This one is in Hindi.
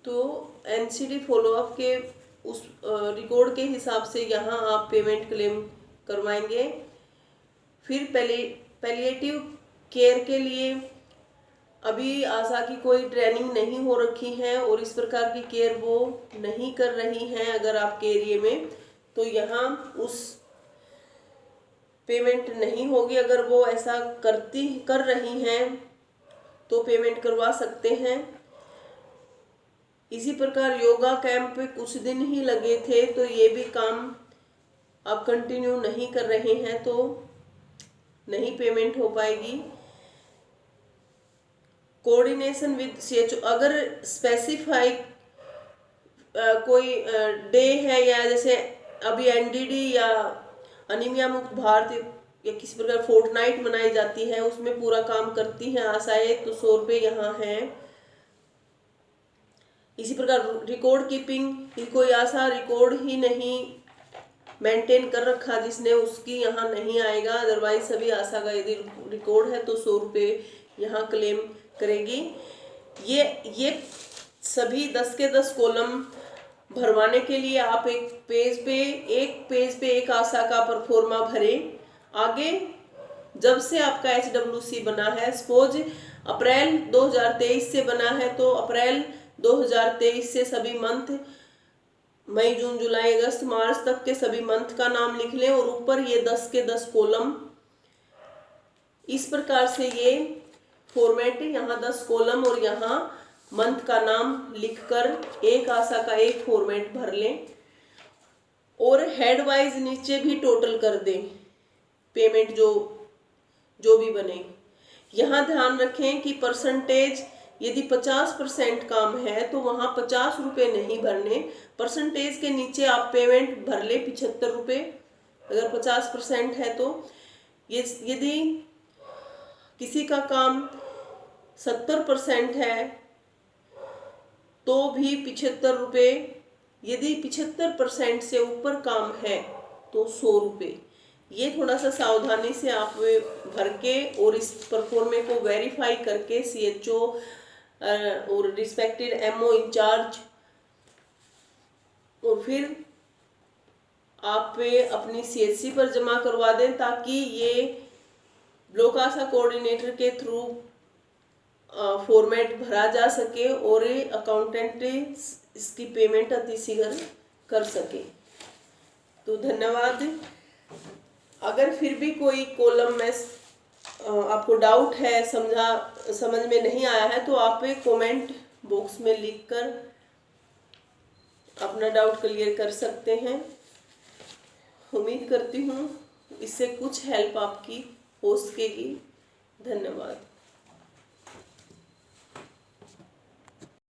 तो एनसीडी फॉलोअप के उस रिकॉर्ड के हिसाब से यहाँ आप पेमेंट क्लेम करवाएंगे। फिर पैलिएटिव केयर के लिए अभी आशा की कोई ट्रेनिंग नहीं हो रखी है और इस प्रकार की केयर वो नहीं कर रही हैं अगर आपके एरिया में, तो यहाँ उस पेमेंट नहीं होगी। अगर वो ऐसा कर रही हैं तो पेमेंट करवा सकते हैं। इसी प्रकार योगा कैंप पे कुछ दिन ही लगे थे, तो ये भी काम आप कंटिन्यू नहीं कर रहे हैं तो नहीं पेमेंट हो पाएगी। कोऑर्डिनेशन विद सीएचओ, अगर स्पेसिफाई कोई डे है या जैसे अभी एनडीडी या अनीमिया मुक्त भारत या किसी प्रकार फोर्टनाइट मनाई जाती है, उसमें पूरा काम करती हैं आशाएं, तो 100 रुपये यहाँ है। इसी प्रकार रिकॉर्ड कीपिंग, कोई आशा रिकॉर्ड ही नहीं मेंटेन कर रखा जिसने, उसकी यहाँ नहीं आएगा। अदरवाइज सभी आशा का यदि रिकॉर्ड है तो 100 रुपये यहाँ क्लेम करेगी। ये सभी 10 के 10 कॉलम भरवाने के लिए आप एक पेज पे एक आशा का परफॉर्मा भरें। आगे जब से आपका HWC बना है, सपोज अप्रैल 2023 से बना है, तो अप्रैल 2023 से सभी मंथ, मई जून जुलाई अगस्त मार्च तक के सभी मंथ का नाम लिख लें और ऊपर ये 10 के 10 कॉलम। इस प्रकार से ये फॉर्मेट है, यहाँ 10 कॉलम और यहाँ मंथ का नाम लिखकर एक आशा का एक फॉर्मेट भर लें और हेड वाइज नीचे भी टोटल कर दें पेमेंट जो भी बने। यहाँ ध्यान रखें कि परसेंटेज, यदि 50% काम है तो वहाँ 50 रुपये नहीं भरने, परसेंटेज के नीचे आप पेमेंट भर ले 75 रुपये अगर 50% है तो। यदि किसी का काम 70% है तो भी 75 रुपये, यदि 75% से ऊपर काम है तो 100 रुपये। ये थोड़ा सा सावधानी से आप भर के और इस परफॉर्मे को वेरीफाई करके सीएचओ और रिस्पेक्टेड एमओ इंचार्ज और फिर आप अपनी सीएचसी पर जमा करवा दें, ताकि ये ब्लॉक आशा कोऑर्डिनेटर के थ्रू फॉर्मेट भरा जा सके और अकाउंटेंट इसकी पेमेंट अतिशीघ्र कर सके। तो धन्यवाद। अगर फिर भी कोई कॉलम में आपको डाउट है, समझ में नहीं आया है, तो आप कमेंट बॉक्स में लिखकर अपना डाउट क्लियर कर सकते हैं। उम्मीद करती हूँ इससे कुछ हेल्प आपकी हो सकेगी। धन्यवाद।